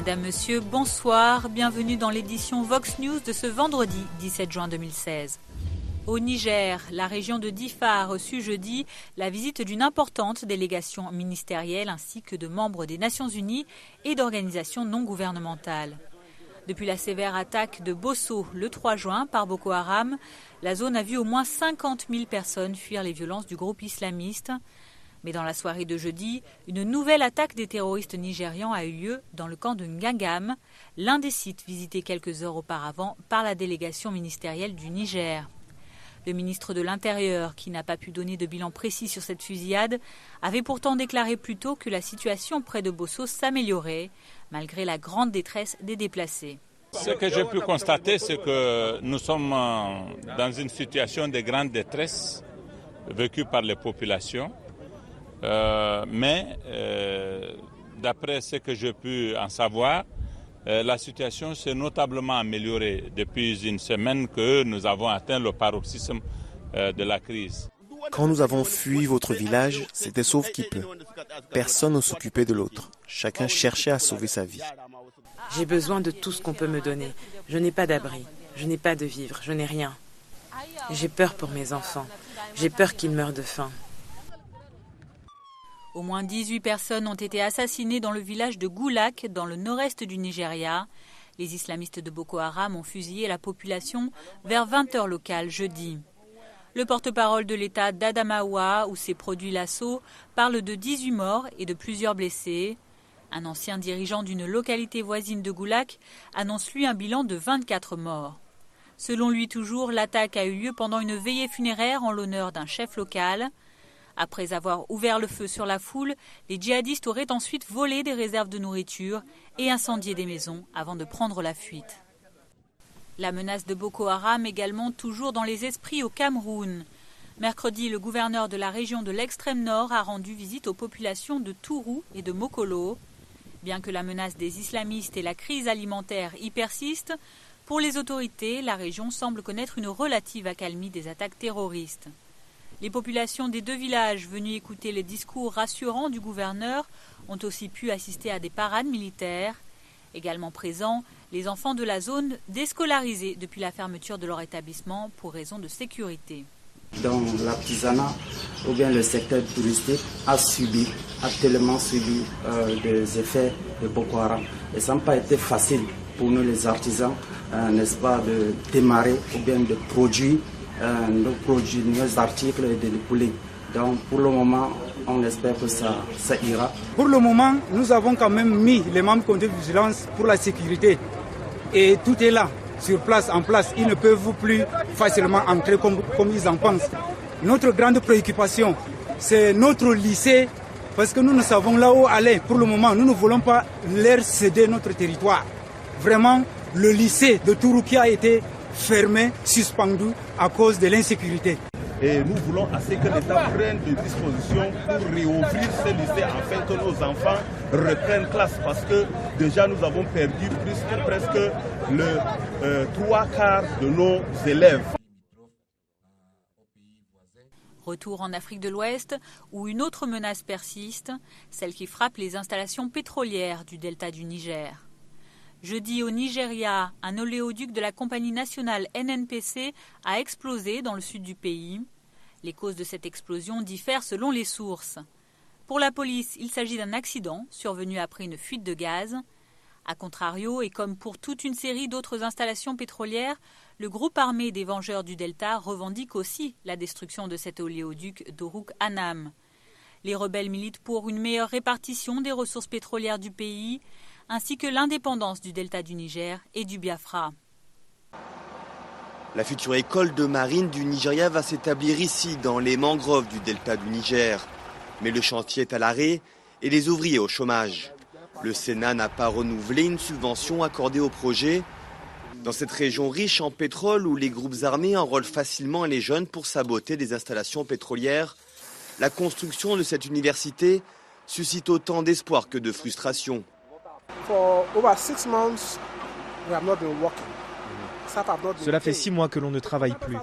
Madame, Monsieur, bonsoir. Bienvenue dans l'édition Vox News de ce vendredi 17 juin 2016. Au Niger, la région de Difa a reçu jeudi la visite d'une importante délégation ministérielle ainsi que de membres des Nations Unies et d'organisations non gouvernementales. Depuis la sévère attaque de Bosso le 3 juin par Boko Haram, la zone a vu au moins 50 000 personnes fuir les violences du groupe islamiste. Mais dans la soirée de jeudi, une nouvelle attaque des terroristes nigérians a eu lieu dans le camp de Ngangam, l'un des sites visités quelques heures auparavant par la délégation ministérielle du Niger. Le ministre de l'Intérieur, qui n'a pas pu donner de bilan précis sur cette fusillade, avait pourtant déclaré plus tôt que la situation près de Bosso s'améliorait, malgré la grande détresse des déplacés. Ce que j'ai pu constater, c'est que nous sommes dans une situation de grande détresse vécue par les populations. Mais d'après ce que j'ai pu en savoir, la situation s'est notablement améliorée depuis une semaine que nous avons atteint le paroxysme de la crise. Quand nous avons fui votre village, c'était sauve qui peut. Personne ne s'occupait de l'autre. Chacun cherchait à sauver sa vie. J'ai besoin de tout ce qu'on peut me donner. Je n'ai pas d'abri, je n'ai pas de vivres, je n'ai rien. J'ai peur pour mes enfants. J'ai peur qu'ils meurent de faim. Au moins 18 personnes ont été assassinées dans le village de Goulak, dans le nord-est du Nigeria. Les islamistes de Boko Haram ont fusillé la population vers 20h locales jeudi. Le porte-parole de l'État d'Adamawa, où s'est produit l'assaut, parle de 18 morts et de plusieurs blessés. Un ancien dirigeant d'une localité voisine de Goulak annonce lui un bilan de 24 morts. Selon lui toujours, l'attaque a eu lieu pendant une veillée funéraire en l'honneur d'un chef local. Après avoir ouvert le feu sur la foule, les djihadistes auraient ensuite volé des réserves de nourriture et incendié des maisons avant de prendre la fuite. La menace de Boko Haram également toujours dans les esprits au Cameroun. Mercredi, le gouverneur de la région de l'extrême nord a rendu visite aux populations de Tourou et de Mokolo. Bien que la menace des islamistes et la crise alimentaire y persistent, pour les autorités, la région semble connaître une relative accalmie des attaques terroristes. Les populations des deux villages venues écouter les discours rassurants du gouverneur ont aussi pu assister à des parades militaires. Également présents, les enfants de la zone déscolarisés depuis la fermeture de leur établissement pour raison de sécurité. Dans l'artisanat ou bien le secteur touristique a tellement subi des effets de Boko Haram. Et ça n'a pas été facile pour nous les artisans, n'est-ce pas, de démarrer ou bien de produire nos articles et de les pouler. Donc pour le moment, on espère que ça ira. Pour le moment, nous avons quand même mis les membres de vigilance pour la sécurité. Et tout est là, sur place, en place. Ils ne peuvent plus facilement entrer comme ils en pensent. Notre grande préoccupation, c'est notre lycée, parce que nous ne savons là où aller. Pour le moment, nous ne voulons pas leur céder notre territoire. Vraiment, le lycée de Tourou qui a été fermé, suspendu à cause de l'insécurité. Et nous voulons assez que l'État prenne des dispositions pour réouvrir ce lycée afin que nos enfants reprennent classe parce que déjà nous avons perdu presque le 3/4 de nos élèves. Retour en Afrique de l'Ouest où une autre menace persiste, celle qui frappe les installations pétrolières du delta du Niger. Jeudi au Nigeria, un oléoduc de la compagnie nationale NNPC a explosé dans le sud du pays. Les causes de cette explosion diffèrent selon les sources. Pour la police, il s'agit d'un accident survenu après une fuite de gaz. A contrario, et comme pour toute une série d'autres installations pétrolières, le groupe armé des Vengeurs du Delta revendique aussi la destruction de cet oléoduc d'Orouk Anam. Les rebelles militent pour une meilleure répartition des ressources pétrolières du pays, ainsi que l'indépendance du delta du Niger et du Biafra. La future école de marine du Nigeria va s'établir ici, dans les mangroves du delta du Niger. Mais le chantier est à l'arrêt et les ouvriers au chômage. Le Sénat n'a pas renouvelé une subvention accordée au projet. Dans cette région riche en pétrole où les groupes armés enrôlent facilement les jeunes pour saboter des installations pétrolières, la construction de cette université suscite autant d'espoir que de frustration. Cela fait 6 mois que l'on ne travaille plus.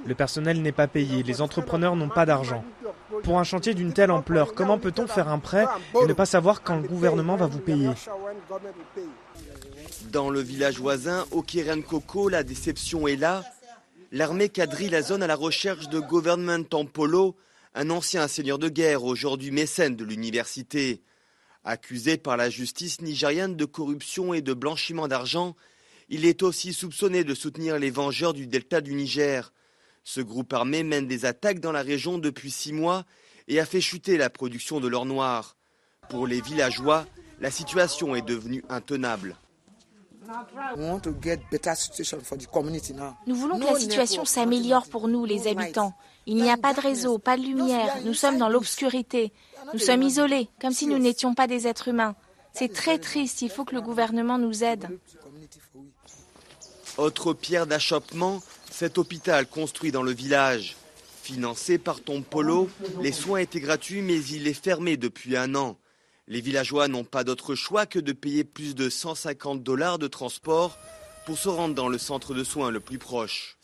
Le personnel n'est pas payé, les entrepreneurs n'ont pas d'argent. Pour un chantier d'une telle ampleur, comment peut-on faire un prêt et ne pas savoir quand le gouvernement va vous payer? Dans le village voisin, Okirenkoko, la déception est là. L'armée quadrille la zone à la recherche de Government Tampolo, un ancien seigneur de guerre, aujourd'hui mécène de l'université. Accusé par la justice nigériane de corruption et de blanchiment d'argent, il est aussi soupçonné de soutenir les vengeurs du delta du Niger. Ce groupe armé mène des attaques dans la région depuis 6 mois et a fait chuter la production de l'or noir. Pour les villageois, la situation est devenue intenable. Nous voulons que la situation s'améliore pour nous, les habitants. Il n'y a pas de réseau, pas de lumière, nous sommes dans l'obscurité. Nous sommes isolés, comme si nous n'étions pas des êtres humains. C'est très triste, il faut que le gouvernement nous aide. Autre pierre d'achoppement, cet hôpital construit dans le village. Financé par Tompolo, les soins étaient gratuits mais il est fermé depuis 1 an. Les villageois n'ont pas d'autre choix que de payer plus de $150 de transport pour se rendre dans le centre de soins le plus proche.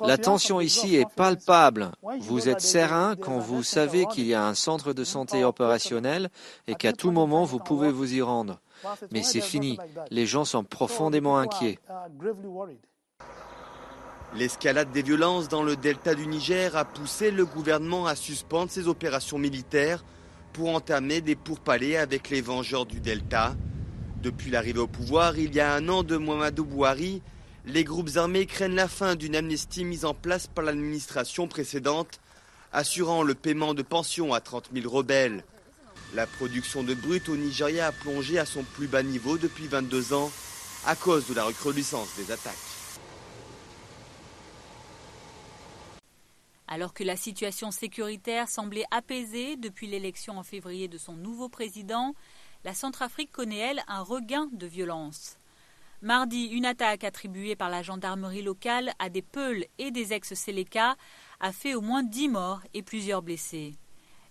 La tension ici est palpable. Vous êtes serein quand vous savez qu'il y a un centre de santé opérationnel et qu'à tout moment vous pouvez vous y rendre. Mais c'est fini. Les gens sont profondément inquiets. L'escalade des violences dans le delta du Niger a poussé le gouvernement à suspendre ses opérations militaires pour entamer des pourparlers avec les vengeurs du delta. Depuis l'arrivée au pouvoir, il y a 1 an de Muhammadu Buhari, les groupes armés craignent la fin d'une amnistie mise en place par l'administration précédente, assurant le paiement de pensions à 30 000 rebelles. La production de brut au Nigeria a plongé à son plus bas niveau depuis 22 ans à cause de la recrudescence des attaques. Alors que la situation sécuritaire semblait apaisée depuis l'élection en février de son nouveau président, la Centrafrique connaît, elle, un regain de violence. Mardi, une attaque attribuée par la gendarmerie locale à des Peuls et des ex-Séléka a fait au moins 10 morts et plusieurs blessés.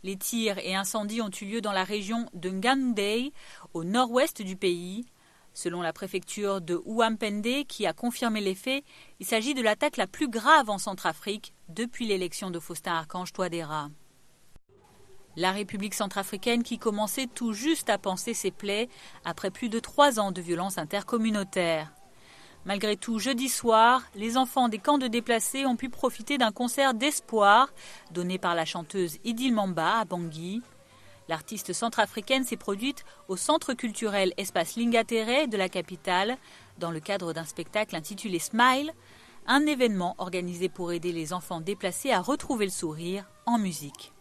Les tirs et incendies ont eu lieu dans la région de Ngaoundé, au nord-ouest du pays. Selon la préfecture de Ouampende, qui a confirmé les faits, il s'agit de l'attaque la plus grave en Centrafrique depuis l'élection de Faustin-Archange Touadéra. La République centrafricaine qui commençait tout juste à panser ses plaies après plus de 3 ans de violence intercommunautaire. Malgré tout, jeudi soir, les enfants des camps de déplacés ont pu profiter d'un concert d'espoir donné par la chanteuse Idil Mamba à Bangui. L'artiste centrafricaine s'est produite au centre culturel Espace Lingatere de la capitale dans le cadre d'un spectacle intitulé Smile, un événement organisé pour aider les enfants déplacés à retrouver le sourire en musique.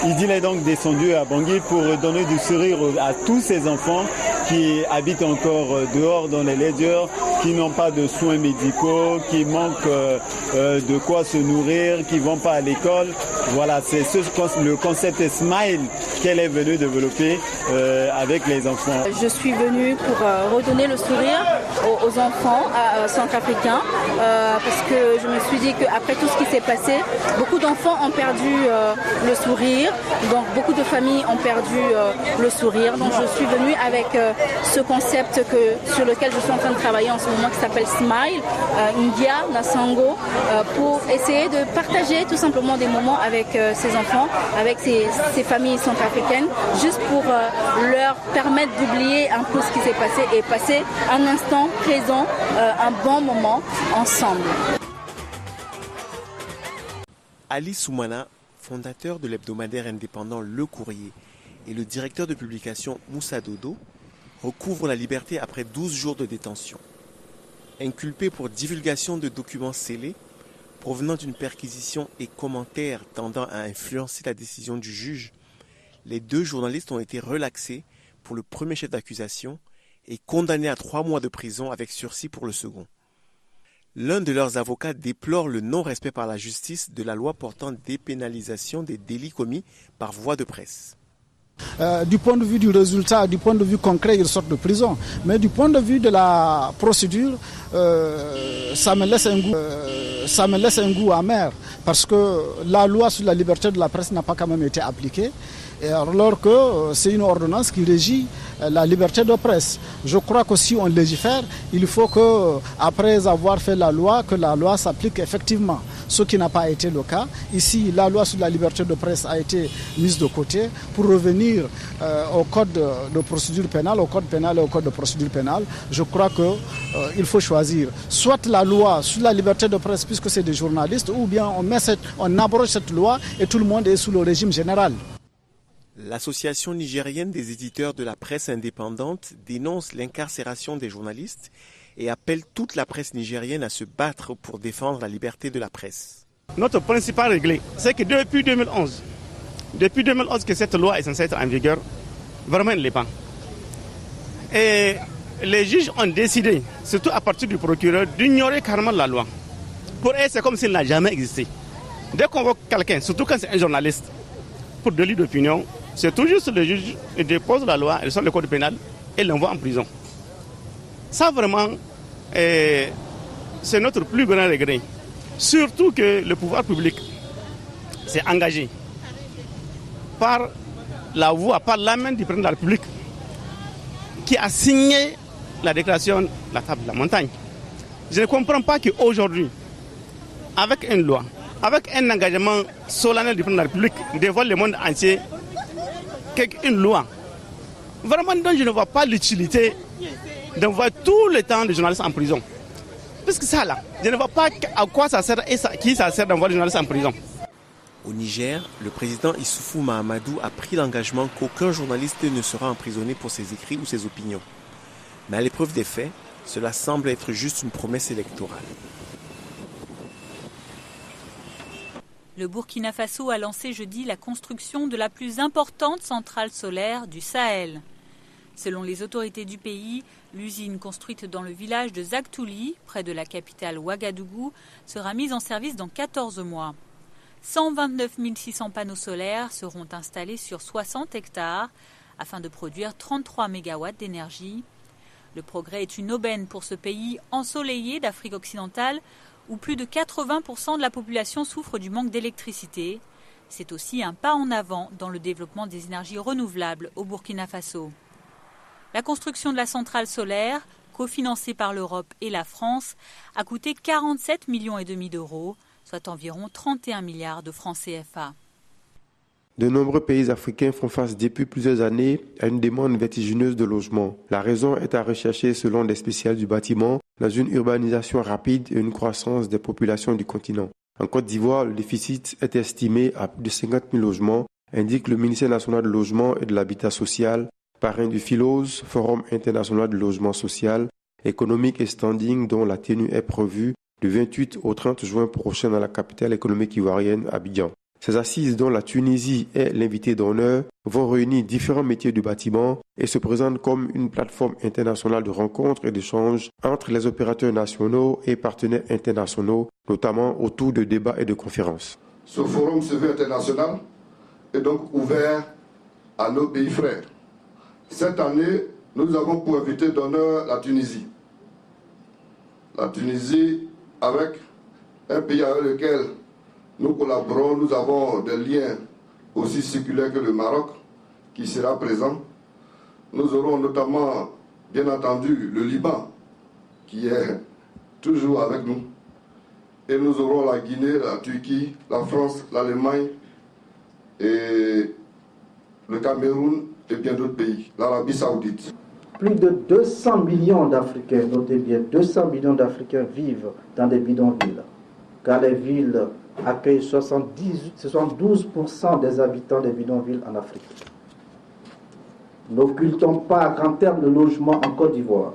Idil est donc descendu à Bangui pour donner du sourire à tous ces enfants qui habitent encore dehors dans les laideurs, qui n'ont pas de soins médicaux, qui manquent de quoi se nourrir, qui ne vont pas à l'école. Voilà, c'est le concept Smile qu'elle est venue développer avec les enfants. Je suis venue pour redonner le sourire aux enfants centrafricains parce que je me suis dit qu'après tout ce qui s'est passé, beaucoup d'enfants ont perdu le sourire. Donc beaucoup de familles ont perdu le sourire. Donc je suis venue avec ce concept sur lequel je suis en train de travailler en ce moment qui s'appelle Smile, India, Nasango, pour essayer de partager tout simplement des moments avec ces enfants, avec ces familles centrafricaines, juste pour leur permettre d'oublier un peu ce qui s'est passé et passer un instant présent, un bon moment ensemble. Ali Soumana, fondateur de l'hebdomadaire indépendant Le Courrier, et le directeur de publication Moussa Dodo, recouvrent la liberté après 12 jours de détention. Inculpés pour divulgation de documents scellés, provenant d'une perquisition et commentaires tendant à influencer la décision du juge, les 2 journalistes ont été relaxés pour le premier chef d'accusation et condamnés à 3 mois de prison avec sursis pour le second. L'un de leurs avocats déplore le non-respect par la justice de la loi portant dépénalisation des délits commis par voie de presse. Du point de vue du résultat, du point de vue concret, ils sortent de prison. Mais du point de vue de la procédure, ça me laisse un goût amer. Parce que la loi sur la liberté de la presse n'a pas quand même été appliquée. Et alors que c'est une ordonnance qui régit la liberté de presse. Je crois que si on légifère, il faut que, après avoir fait la loi, que la loi s'applique effectivement. Ce qui n'a pas été le cas. Ici, la loi sur la liberté de presse a été mise de côté pour revenir au code de procédure pénale, au code pénal et au code de procédure pénale. Je crois qu'il faut choisir soit la loi sur la liberté de presse puisque c'est des journalistes, ou bien on abroge cette loi et tout le monde est sous le régime général. L'Association nigérienne des éditeurs de la presse indépendante dénonce l'incarcération des journalistes et appelle toute la presse nigérienne à se battre pour défendre la liberté de la presse. Notre principal réglé, c'est que depuis 2011 que cette loi est censée être en vigueur, vraiment elle ne l'est pas. Et les juges ont décidé, surtout à partir du procureur, d'ignorer carrément la loi. Pour eux, c'est comme s'il n'a jamais existé. Dès qu'on voit quelqu'un, surtout quand c'est un journaliste, pour délit d'opinion, c'est tout juste le juge, il dépose la loi, il sort le code pénal et l'envoie en prison. Ça vraiment, c'est notre plus grand regret. Surtout que le pouvoir public s'est engagé par la voix, par la main du président de la République qui a signé la déclaration de la table de la montagne. Je ne comprends pas qu'aujourd'hui, avec une loi, avec un engagement solennel du président de la République devant le monde entier, une loi, vraiment dont je ne vois pas l'utilité d'envoyer tout le temps les journalistes en prison. Parce que ça là, je ne vois pas à quoi ça sert et qui ça sert d'envoyer les journalistes en prison. Au Niger, le président Issoufou Mahamadou a pris l'engagement qu'aucun journaliste ne sera emprisonné pour ses écrits ou ses opinions. Mais à l'épreuve des faits, cela semble être juste une promesse électorale. Le Burkina Faso a lancé jeudi la construction de la plus importante centrale solaire du Sahel. Selon les autorités du pays, l'usine construite dans le village de Zaktouli, près de la capitale Ouagadougou, sera mise en service dans 14 mois. 129 600 panneaux solaires seront installés sur 60 hectares afin de produire 33 mégawatts d'énergie. Le progrès est une aubaine pour ce pays ensoleillé d'Afrique occidentale où plus de 80% de la population souffre du manque d'électricité. C'est aussi un pas en avant dans le développement des énergies renouvelables au Burkina Faso. La construction de la centrale solaire, cofinancée par l'Europe et la France, a coûté 47,5 millions d'euros, soit environ 31 milliards de francs CFA. De nombreux pays africains font face depuis plusieurs années à une demande vertigineuse de logement. La raison est à rechercher selon des spécialistes du bâtiment dans une urbanisation rapide et une croissance des populations du continent. En Côte d'Ivoire, le déficit est estimé à plus de 50 000 logements, indique le ministère national du logement et de l'habitat social, parrain du FILOS, Forum international du logement social, économique et standing dont la tenue est prévue du 28 au 30 juin prochain dans la capitale économique ivoirienne, Abidjan. Ces assises, dont la Tunisie est l'invité d'honneur, vont réunir différents métiers du bâtiment et se présentent comme une plateforme internationale de rencontres et d'échanges entre les opérateurs nationaux et partenaires internationaux, notamment autour de débats et de conférences. Ce forum civil international est donc ouvert à nos pays frères. Cette année, nous avons pour invité d'honneur la Tunisie. La Tunisie avec un pays avec lequel nous collaborons, nous avons des liens aussi circulaires que le Maroc qui sera présent. Nous aurons notamment, bien entendu, le Liban qui est toujours avec nous. Et nous aurons la Guinée, la Turquie, la France, l'Allemagne et le Cameroun et bien d'autres pays, l'Arabie Saoudite. Plus de 200 millions d'Africains, notez bien, 200 millions d'Africains vivent dans des bidonvilles. Car les villes accueillent 72% des habitants des bidonvilles en Afrique. N'occultons pas qu'en termes de logement en Côte d'Ivoire,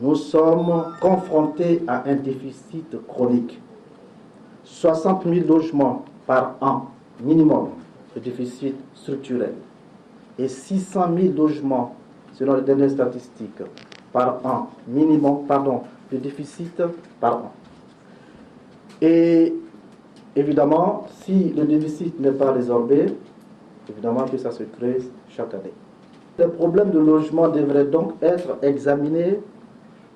nous sommes confrontés à un déficit chronique. 60 000 logements par an, minimum, de déficit structurel. Et 600 000 logements, selon les dernières statistiques, par an, minimum, de déficit par an. Et évidemment, si le déficit n'est pas résorbé, évidemment que ça se creuse chaque année. Les problèmes de logement devraient donc être examinés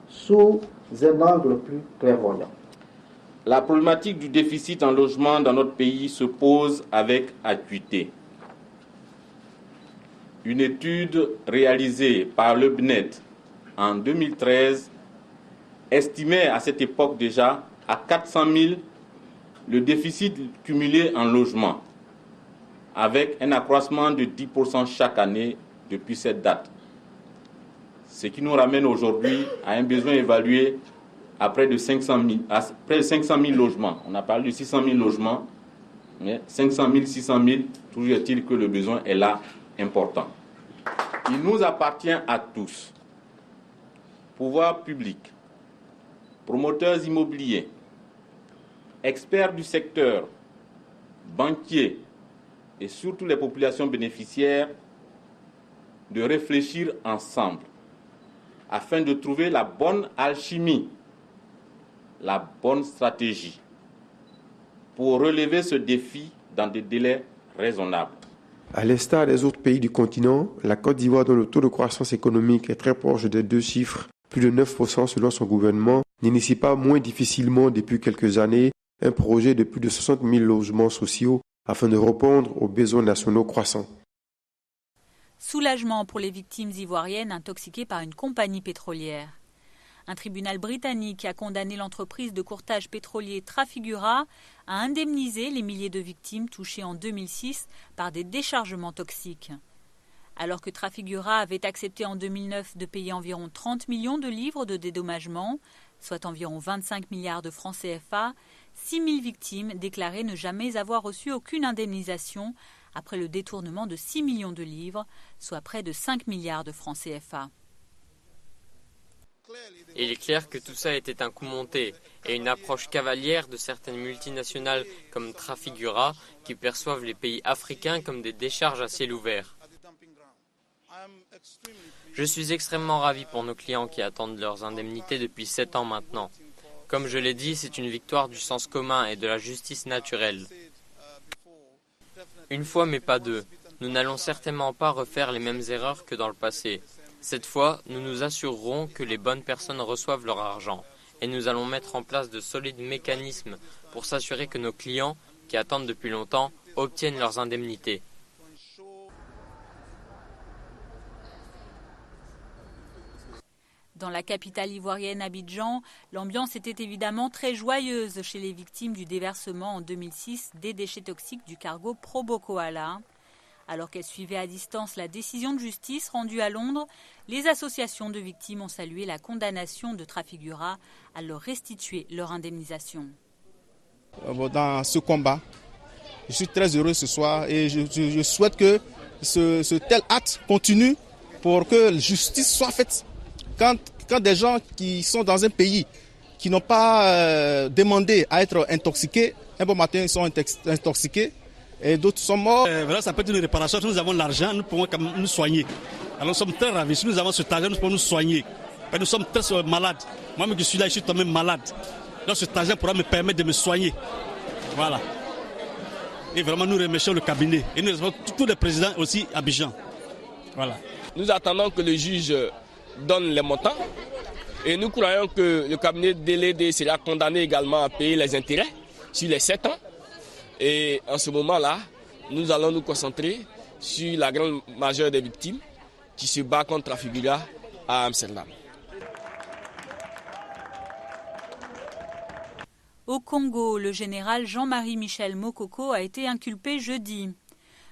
sous un angle plus clairvoyant. La problématique du déficit en logement dans notre pays se pose avec acuité. Une étude réalisée par le BNET en 2013 estimait à cette époque déjà à 400 000 le déficit cumulé en logement, avec un accroissement de 10% chaque année depuis cette date. Ce qui nous ramène aujourd'hui à un besoin évalué à près de 500 000 logements. On a parlé de 600 000 logements, mais 500 000, 600 000, toujours est-il que le besoin est là important. Il nous appartient à tous, pouvoirs publics, promoteurs immobiliers, experts du secteur, banquiers et surtout les populations bénéficiaires, de réfléchir ensemble afin de trouver la bonne alchimie, la bonne stratégie pour relever ce défi dans des délais raisonnables. À l'instar des autres pays du continent, la Côte d'Ivoire, dont le taux de croissance économique est très proche des 2 chiffres, plus de 9% selon son gouvernement, n'initie pas moins difficilement depuis quelques années un projet de plus de 60 000 logements sociaux afin de répondre aux besoins nationaux croissants. Soulagement pour les victimes ivoiriennes intoxiquées par une compagnie pétrolière. Un tribunal britannique a condamné l'entreprise de courtage pétrolier Trafigura à indemniser les milliers de victimes touchées en 2006 par des déchargements toxiques. Alors que Trafigura avait accepté en 2009 de payer environ 30 millions de livres de dédommagement, soit environ 25 milliards de francs CFA, 6 000 victimes déclaraient ne jamais avoir reçu aucune indemnisation après le détournement de 6 millions de livres, soit près de 5 milliards de francs CFA. Il est clair que tout ça était un coup monté et une approche cavalière de certaines multinationales comme Trafigura qui perçoivent les pays africains comme des décharges à ciel ouvert. Je suis extrêmement ravi pour nos clients qui attendent leurs indemnités depuis 7 ans maintenant. Comme je l'ai dit, c'est une victoire du sens commun et de la justice naturelle. Une fois mais pas deux, nous n'allons certainement pas refaire les mêmes erreurs que dans le passé. Cette fois, nous nous assurerons que les bonnes personnes reçoivent leur argent et nous allons mettre en place de solides mécanismes pour s'assurer que nos clients, qui attendent depuis longtemps, obtiennent leurs indemnités. Dans la capitale ivoirienne Abidjan, l'ambiance était évidemment très joyeuse chez les victimes du déversement en 2006 des déchets toxiques du cargo Probokoala. Alors qu'elles suivaient à distance la décision de justice rendue à Londres, les associations de victimes ont salué la condamnation de Trafigura à leur restituer leur indemnisation. Dans ce combat, je suis très heureux ce soir et je souhaite que ce tel acte continue pour que la justice soit faite. Quand des gens qui sont dans un pays qui n'ont pas demandé à être intoxiqués, un bon matin ils sont intoxiqués, et d'autres sont morts. Voilà, ça peut être une réparation. Si nous avons l'argent, nous pouvons quand même nous soigner. Alors nous sommes très ravis. Si nous avons cet argent, nous pouvons nous soigner. Nous sommes très malades. Moi-même qui suis là, je suis toi-même malade. Donc cet argent pourra me permettre de me soigner. Voilà. Et vraiment, nous remercions le cabinet. Et nous remercions tous les présidents aussi à Abidjan. Voilà. Nous attendons que le juge donne les montants. Et nous croyons que le cabinet de l'AID sera condamné également à payer les intérêts sur les 7 ans. Et en ce moment-là, nous allons nous concentrer sur la grande majeure des victimes qui se bat contre Trafigura à Amsterdam. Au Congo, le général Jean-Marie Michel Mokoko a été inculpé jeudi.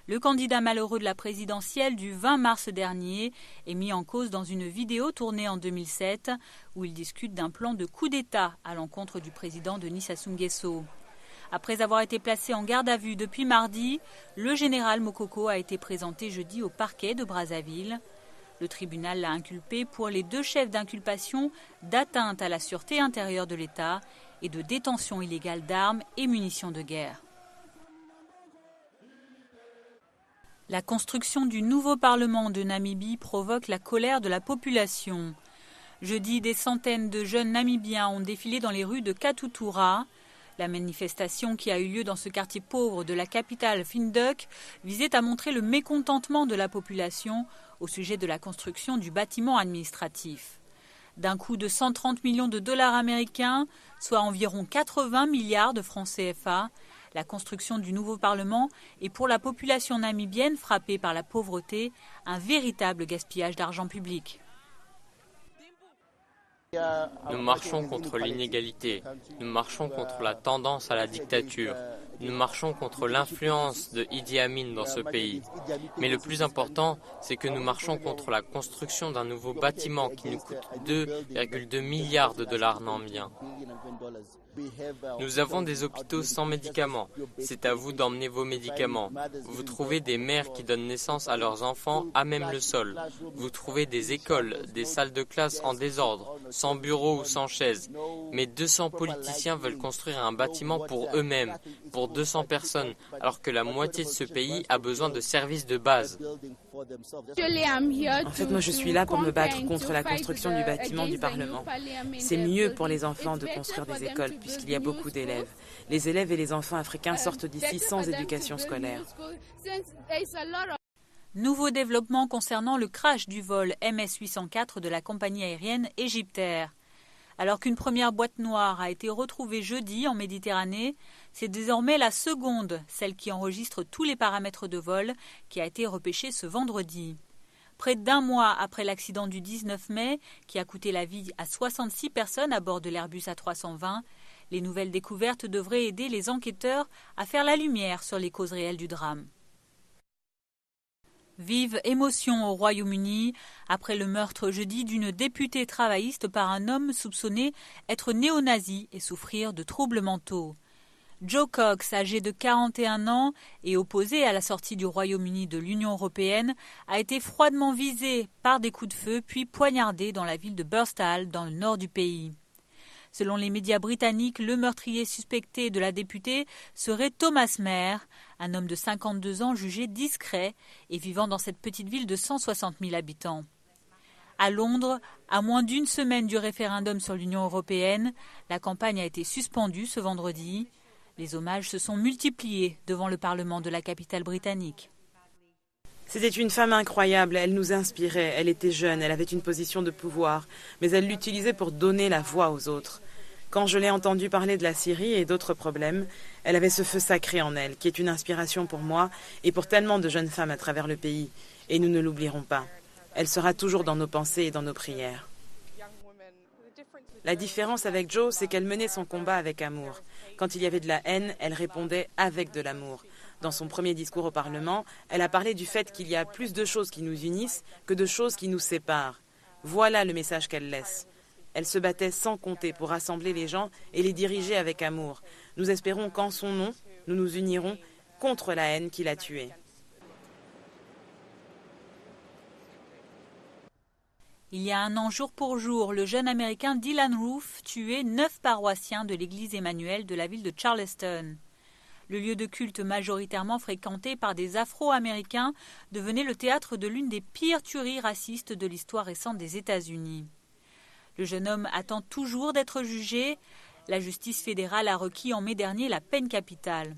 Le candidat malheureux de la présidentielle du 20 mars dernier est mis en cause dans une vidéo tournée en 2007 où il discute d'un plan de coup d'État à l'encontre du président Denis Sassou Nguesso. Après avoir été placé en garde à vue depuis mardi, le général Mokoko a été présenté jeudi au parquet de Brazzaville. Le tribunal l'a inculpé pour les 2 chefs d'inculpation d'atteinte à la sûreté intérieure de l'État et de détention illégale d'armes et munitions de guerre. La construction du nouveau Parlement de Namibie provoque la colère de la population. Jeudi, des centaines de jeunes Namibiens ont défilé dans les rues de Katutura. La manifestation qui a eu lieu dans ce quartier pauvre de la capitale Windhoek visait à montrer le mécontentement de la population au sujet de la construction du bâtiment administratif. D'un coût de 130 millions de dollars américains, soit environ 80 milliards de francs CFA, La construction du nouveau Parlement est pour la population namibienne frappée par la pauvreté un véritable gaspillage d'argent public. Nous marchons contre l'inégalité, nous marchons contre la tendance à la dictature, nous marchons contre l'influence de Idi Amin dans ce pays. Mais le plus important, c'est que nous marchons contre la construction d'un nouveau bâtiment qui nous coûte 2,2 milliards de dollars namibiens. Nous avons des hôpitaux sans médicaments. C'est à vous d'emmener vos médicaments. Vous trouvez des mères qui donnent naissance à leurs enfants à même le sol. Vous trouvez des écoles, des salles de classe en désordre, sans bureaux ou sans chaises. Mais 200 politiciens veulent construire un bâtiment pour eux-mêmes, pour 200 personnes, alors que la moitié de ce pays a besoin de services de base. En fait, moi je suis là pour me battre contre la construction du bâtiment du Parlement. C'est mieux pour les enfants de construire des écoles puisqu'il y a beaucoup d'élèves. Les élèves et les enfants africains sortent d'ici sans éducation scolaire. Nouveau développement concernant le crash du vol MS-804 de la compagnie aérienne Égyptair. Alors qu'une première boîte noire a été retrouvée jeudi en Méditerranée, c'est désormais la seconde, celle qui enregistre tous les paramètres de vol, qui a été repêchée ce vendredi. Près d'un mois après l'accident du 19 mai, qui a coûté la vie à 66 personnes à bord de l'Airbus A320, les nouvelles découvertes devraient aider les enquêteurs à faire la lumière sur les causes réelles du drame. Vive émotion au Royaume-Uni après le meurtre jeudi d'une députée travailliste par un homme soupçonné être néo-nazi et souffrir de troubles mentaux. Joe Cox, âgé de 41 ans et opposé à la sortie du Royaume-Uni de l'Union européenne, a été froidement visé par des coups de feu puis poignardé dans la ville de Birstall, dans le nord du pays. Selon les médias britanniques, le meurtrier suspecté de la députée serait Thomas Mair, un homme de 52 ans jugé discret et vivant dans cette petite ville de 160 000 habitants. À Londres, à moins d'une semaine du référendum sur l'Union européenne, la campagne a été suspendue ce vendredi. Les hommages se sont multipliés devant le Parlement de la capitale britannique. C'était une femme incroyable, elle nous inspirait, elle était jeune, elle avait une position de pouvoir, mais elle l'utilisait pour donner la voix aux autres. Quand je l'ai entendue parler de la Syrie et d'autres problèmes, elle avait ce feu sacré en elle, qui est une inspiration pour moi et pour tellement de jeunes femmes à travers le pays. Et nous ne l'oublierons pas. Elle sera toujours dans nos pensées et dans nos prières. La différence avec Jo, c'est qu'elle menait son combat avec amour. Quand il y avait de la haine, elle répondait avec de l'amour. Dans son premier discours au Parlement, elle a parlé du fait qu'il y a plus de choses qui nous unissent que de choses qui nous séparent. Voilà le message qu'elle laisse. Elle se battait sans compter pour rassembler les gens et les diriger avec amour. Nous espérons qu'en son nom, nous nous unirons contre la haine qui l'a tuée. Il y a un an, jour pour jour, le jeune Américain Dylan Roof tuait 9 paroissiens de l'église Emmanuel de la ville de Charleston. Le lieu de culte majoritairement fréquenté par des Afro-Américains devenait le théâtre de l'une des pires tueries racistes de l'histoire récente des États-Unis. Le jeune homme attend toujours d'être jugé. La justice fédérale a requis en mai dernier la peine capitale.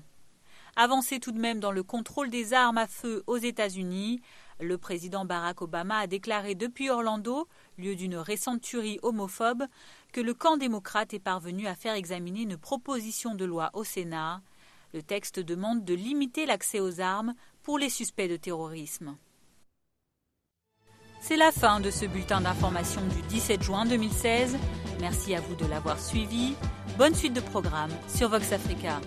Avancé tout de même dans le contrôle des armes à feu aux États-Unis, le président Barack Obama a déclaré depuis Orlando, lieu d'une récente tuerie homophobe, que le camp démocrate est parvenu à faire examiner une proposition de loi au Sénat. Le texte demande de limiter l'accès aux armes pour les suspects de terrorisme. C'est la fin de ce bulletin d'information du 17 juin 2016. Merci à vous de l'avoir suivi. Bonne suite de programme sur Vox Africa.